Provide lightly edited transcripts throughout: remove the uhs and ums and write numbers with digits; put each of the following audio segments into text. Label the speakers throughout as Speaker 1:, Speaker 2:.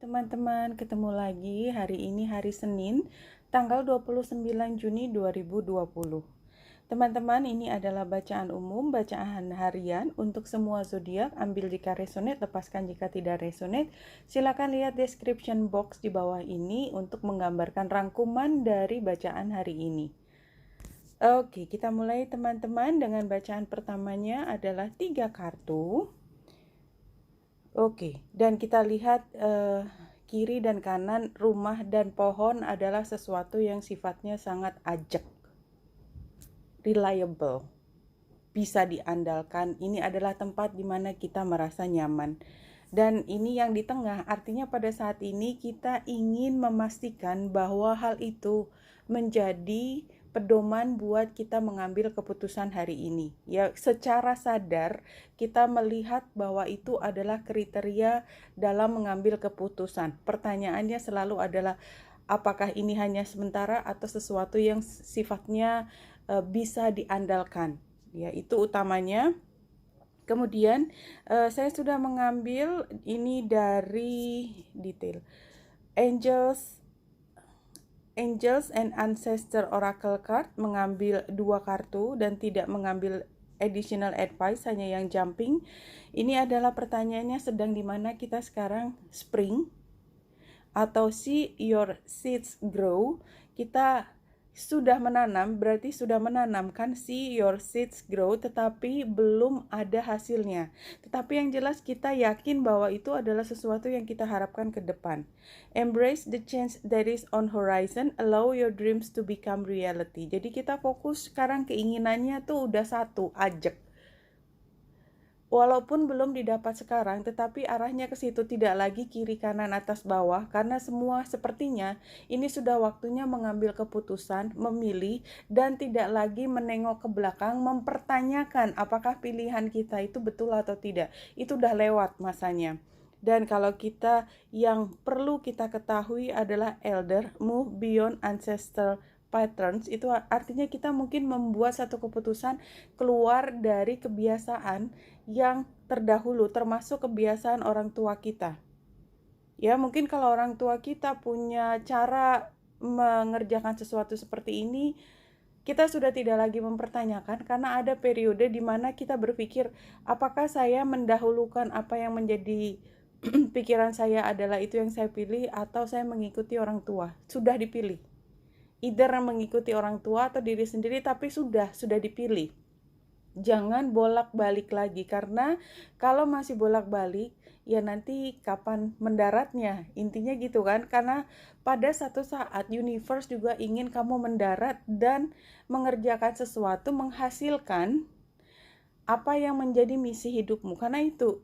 Speaker 1: teman-teman, ketemu lagi hari ini hari Senin, tanggal 29 Juni 2020. Teman-teman, ini adalah bacaan umum, bacaan harian untuk semua zodiak. Ambil jika resonate, lepaskan jika tidak resonate. Silakan lihat description box di bawah ini untuk menggambarkan rangkuman dari bacaan hari ini. Oke, kita mulai teman-teman dengan bacaan pertamanya adalah 3 kartu. Oke, dan kita lihat kiri dan kanan, rumah dan pohon adalah sesuatu yang sifatnya sangat ajak, reliable, bisa diandalkan. Ini adalah tempat di mana kita merasa nyaman. Dan ini yang di tengah, artinya pada saat ini kita ingin memastikan bahwa hal itu menjadi pedoman buat kita mengambil keputusan hari ini. Ya, secara sadar kita melihat bahwa itu adalah kriteria dalam mengambil keputusan. Pertanyaannya selalu adalah apakah ini hanya sementara atau sesuatu yang sifatnya bisa diandalkan. Ya, itu utamanya. Kemudian saya sudah mengambil ini dari detail Angels and Ancestor Oracle Card, mengambil 2 kartu dan tidak mengambil additional advice, hanya yang jumping. Ini adalah pertanyaannya sedang di mana kita sekarang, spring atau see your seeds grow. Kita sudah menanam, berarti sudah menanamkan see your seeds grow, tetapi belum ada hasilnya. Tetapi yang jelas kita yakin bahwa itu adalah sesuatu yang kita harapkan ke depan. Embrace the change that is on horizon, allow your dreams to become reality. Jadi kita fokus sekarang keinginannya tuh udah satu, ajak. Walaupun belum didapat sekarang, tetapi arahnya ke situ, tidak lagi kiri kanan atas bawah, karena semua sepertinya ini sudah waktunya mengambil keputusan, memilih, dan tidak lagi menengok ke belakang, mempertanyakan apakah pilihan kita itu betul atau tidak. Itu udah lewat masanya. Dan kalau kita, yang perlu kita ketahui adalah elder, move beyond ancestral patterns. Itu artinya kita mungkin membuat satu keputusan keluar dari kebiasaan yang terdahulu, termasuk kebiasaan orang tua kita. Ya, mungkin kalau orang tua kita punya cara mengerjakan sesuatu seperti ini, kita sudah tidak lagi mempertanyakan, karena ada periode di mana kita berpikir, apakah saya mendahulukan apa yang menjadi pikiran saya adalah itu yang saya pilih, atau saya mengikuti orang tua. Sudah dipilih. Either mengikuti orang tua atau diri sendiri, tapi sudah dipilih. Jangan bolak-balik lagi, karena kalau masih bolak-balik, ya nanti kapan mendaratnya, intinya gitu kan. Karena pada satu saat universe juga ingin kamu mendarat dan mengerjakan sesuatu, menghasilkan apa yang menjadi misi hidupmu. Karena itu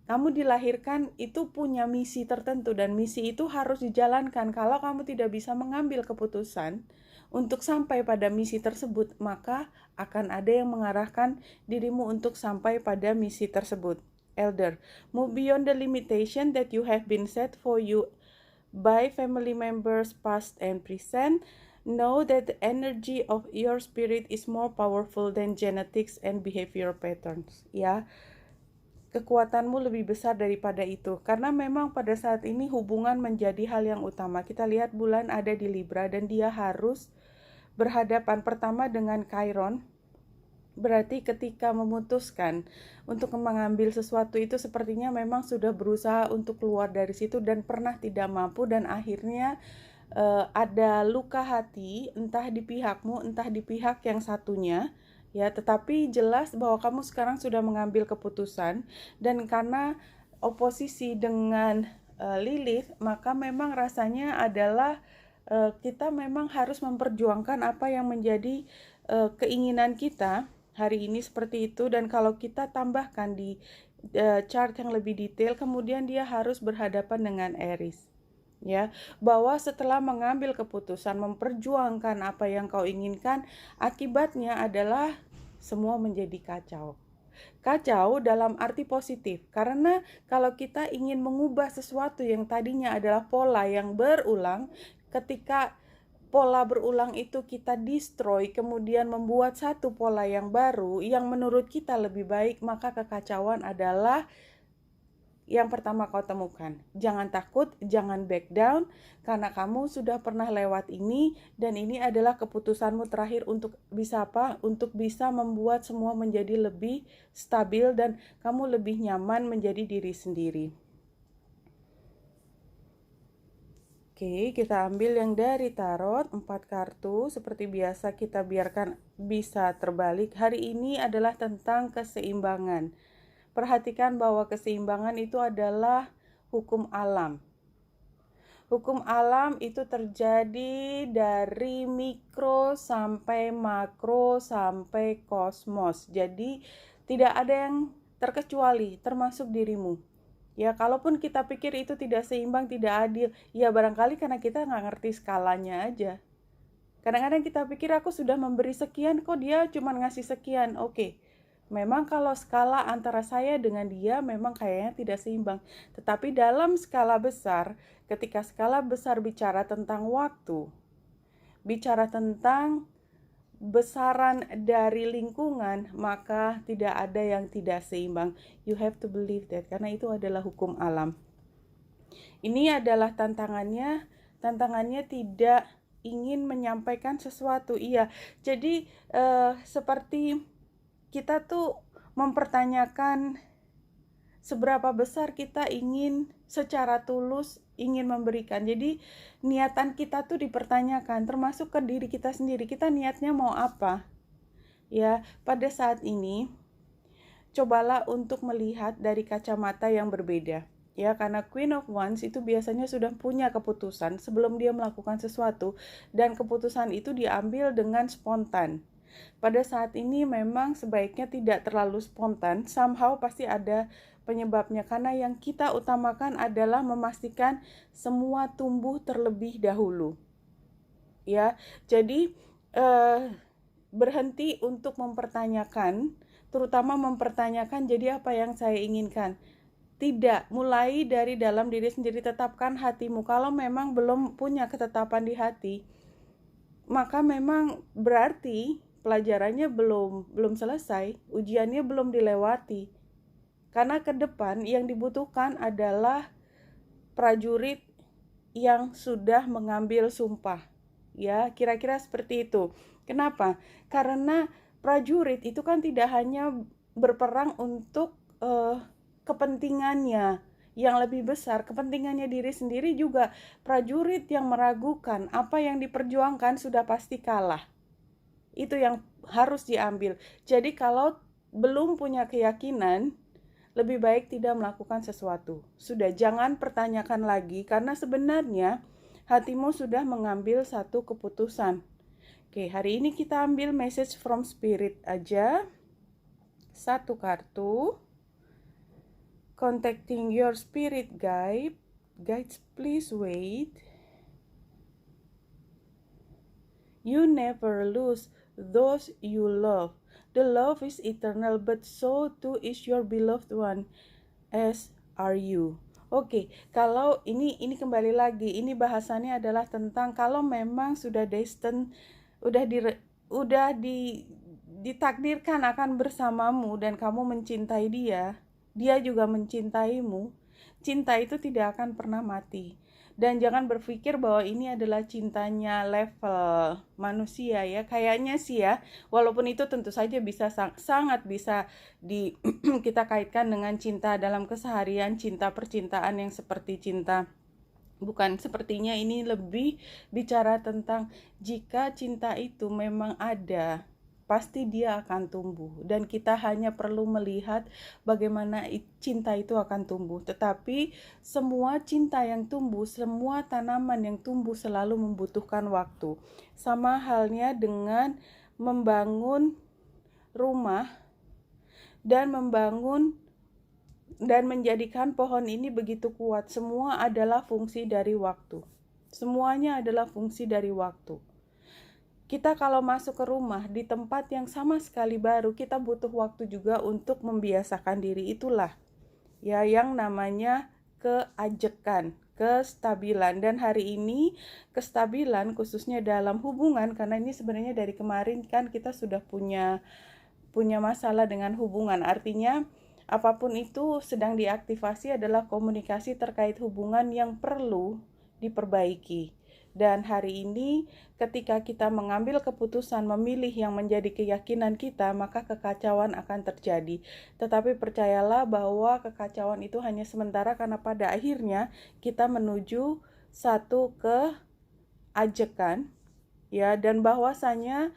Speaker 1: kamu dilahirkan itu punya misi tertentu, dan misi itu harus dijalankan. Kalau kamu tidak bisa mengambil keputusan untuk sampai pada misi tersebut, maka akan ada yang mengarahkan dirimu untuk sampai pada misi tersebut. Elder, move beyond the limitation that you have been set for you by family members past and present. Know that the energy of your spirit is more powerful than genetics and behavior patterns. Ya, kekuatanmu lebih besar daripada itu. Karena memang pada saat ini hubungan menjadi hal yang utama. Kita lihat bulan ada di Libra dan dia harus berhadapan pertama dengan Chiron. Berarti ketika memutuskan untuk mengambil sesuatu itu sepertinya memang sudah berusaha untuk keluar dari situ dan pernah tidak mampu, dan akhirnya ada luka hati, entah di pihakmu, entah di pihak yang satunya. Ya, tetapi jelas bahwa kamu sekarang sudah mengambil keputusan, dan karena oposisi dengan Lilith, maka memang rasanya adalah kita memang harus memperjuangkan apa yang menjadi keinginan kita hari ini seperti itu. Dan kalau kita tambahkan di chart yang lebih detail, kemudian dia harus berhadapan dengan Aries. Ya, bahwa setelah mengambil keputusan, memperjuangkan apa yang kau inginkan, akibatnya adalah semua menjadi kacau. Kacau dalam arti positif, karena kalau kita ingin mengubah sesuatu yang tadinya adalah pola yang berulang, ketika pola berulang itu kita destroy, kemudian membuat satu pola yang baru yang menurut kita lebih baik, maka kekacauan adalah yang pertama kau temukan. Jangan takut, jangan back down, karena kamu sudah pernah lewat ini, dan ini adalah keputusanmu terakhir untuk bisa apa? Untuk bisa membuat semua menjadi lebih stabil dan kamu lebih nyaman menjadi diri sendiri. Oke, kita ambil yang dari tarot, 4 kartu. Seperti biasa kita biarkan bisa terbalik. Hari ini adalah tentang keseimbangan. Perhatikan bahwa keseimbangan itu adalah hukum alam. Hukum alam itu terjadi dari mikro sampai makro sampai kosmos. Jadi tidak ada yang terkecuali, termasuk dirimu. Ya, kalaupun kita pikir itu tidak seimbang, tidak adil, ya barangkali karena kita nggak ngerti skalanya aja. Kadang-kadang kita pikir aku sudah memberi sekian, kok dia cuma ngasih sekian. Oke, memang kalau skala antara saya dengan dia memang kayaknya tidak seimbang. Tetapi dalam skala besar, ketika skala besar bicara tentang waktu, bicara tentang besaran dari lingkungan, maka tidak ada yang tidak seimbang. You have to believe that, karena itu adalah hukum alam. Ini adalah tantangannya tidak ingin menyampaikan sesuatu. Iya, jadi seperti kita tuh mempertanyakan seberapa besar kita ingin secara tulus ingin memberikan. Jadi niatan kita tuh dipertanyakan, termasuk ke diri kita sendiri. Kita niatnya mau apa? Ya, pada saat ini cobalah untuk melihat dari kacamata yang berbeda. Ya, karena Queen of Wands itu biasanya sudah punya keputusan sebelum dia melakukan sesuatu, dan keputusan itu diambil dengan spontan. Pada saat ini memang sebaiknya tidak terlalu spontan, somehow pasti ada penyebabnya, karena yang kita utamakan adalah memastikan semua tumbuh terlebih dahulu. Ya, jadi berhenti untuk mempertanyakan, terutama mempertanyakan jadi apa yang saya inginkan. Tidak, mulai dari dalam diri sendiri, tetapkan hatimu. Kalau memang belum punya ketetapan di hati, maka memang berarti pelajarannya belum selesai, ujiannya belum dilewati. Karena ke depan yang dibutuhkan adalah prajurit yang sudah mengambil sumpah. Ya, kira-kira seperti itu. Kenapa? Karena prajurit itu kan tidak hanya berperang untuk kepentingannya yang lebih besar, kepentingannya diri sendiri juga. Prajurit yang meragukan apa yang diperjuangkan sudah pasti kalah. Itu yang harus diambil. Jadi kalau belum punya keyakinan, lebih baik tidak melakukan sesuatu. Sudah, jangan pertanyakan lagi, karena sebenarnya hatimu sudah mengambil satu keputusan. Oke, hari ini kita ambil message from spirit aja. Satu kartu. Contacting your spirit guide. Guides, please wait. You never lose those you love. The love is eternal, but so too is your beloved one, as are you. Oke, kalau ini kembali lagi, ini bahasannya adalah tentang kalau memang sudah destined, ditakdirkan akan bersamamu dan kamu mencintai dia, dia juga mencintaimu. Cinta itu tidak akan pernah mati. Dan jangan berpikir bahwa ini adalah cintanya level manusia ya. Kayaknya sih ya, walaupun itu tentu saja bisa sangat bisa kita kaitkan dengan cinta dalam keseharian, cinta percintaan yang seperti cinta. Bukan, sepertinya ini lebih bicara tentang jika cinta itu memang ada, pasti dia akan tumbuh, dan kita hanya perlu melihat bagaimana cinta itu akan tumbuh. Tetapi semua cinta yang tumbuh, semua tanaman yang tumbuh selalu membutuhkan waktu. Sama halnya dengan membangun rumah dan menjadikan pohon ini begitu kuat. Semua adalah fungsi dari waktu. Semuanya adalah fungsi dari waktu. Kita kalau masuk ke rumah di tempat yang sama sekali baru, kita butuh waktu juga untuk membiasakan diri. Itulah ya yang namanya keajekan, kestabilan. Dan hari ini kestabilan khususnya dalam hubungan, karena ini sebenarnya dari kemarin kan kita sudah punya masalah dengan hubungan. Artinya Apapun itu sedang diaktifasi adalah komunikasi terkait hubungan yang perlu diperbaiki. Dan hari ini ketika kita mengambil keputusan memilih yang menjadi keyakinan kita, maka kekacauan akan terjadi. Tetapi percayalah bahwa kekacauan itu hanya sementara, karena pada akhirnya kita menuju satu keajekan, ya, dan bahwasanya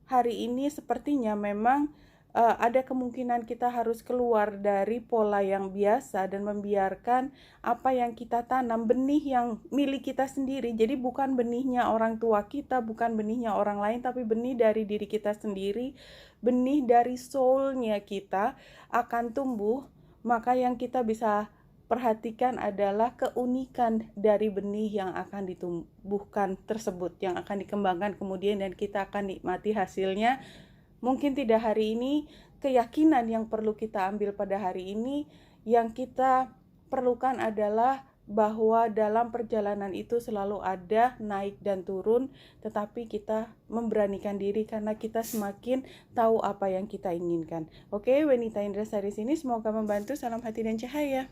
Speaker 1: hari ini sepertinya memang ada kemungkinan kita harus keluar dari pola yang biasa dan membiarkan apa yang kita tanam, benih yang milik kita sendiri. Jadi bukan benihnya orang tua kita, bukan benihnya orang lain, tapi benih dari diri kita sendiri, benih dari soulnya kita akan tumbuh. Maka yang kita bisa perhatikan adalah keunikan dari benih yang akan ditumbuhkan tersebut, yang akan dikembangkan kemudian, dan kita akan nikmati hasilnya. Mungkin tidak hari ini, keyakinan yang perlu kita ambil pada hari ini, yang kita perlukan adalah bahwa dalam perjalanan itu selalu ada naik dan turun, tetapi kita memberanikan diri karena kita semakin tahu apa yang kita inginkan. Oke, Wenita Indrasari sini, semoga membantu. Salam hati dan cahaya.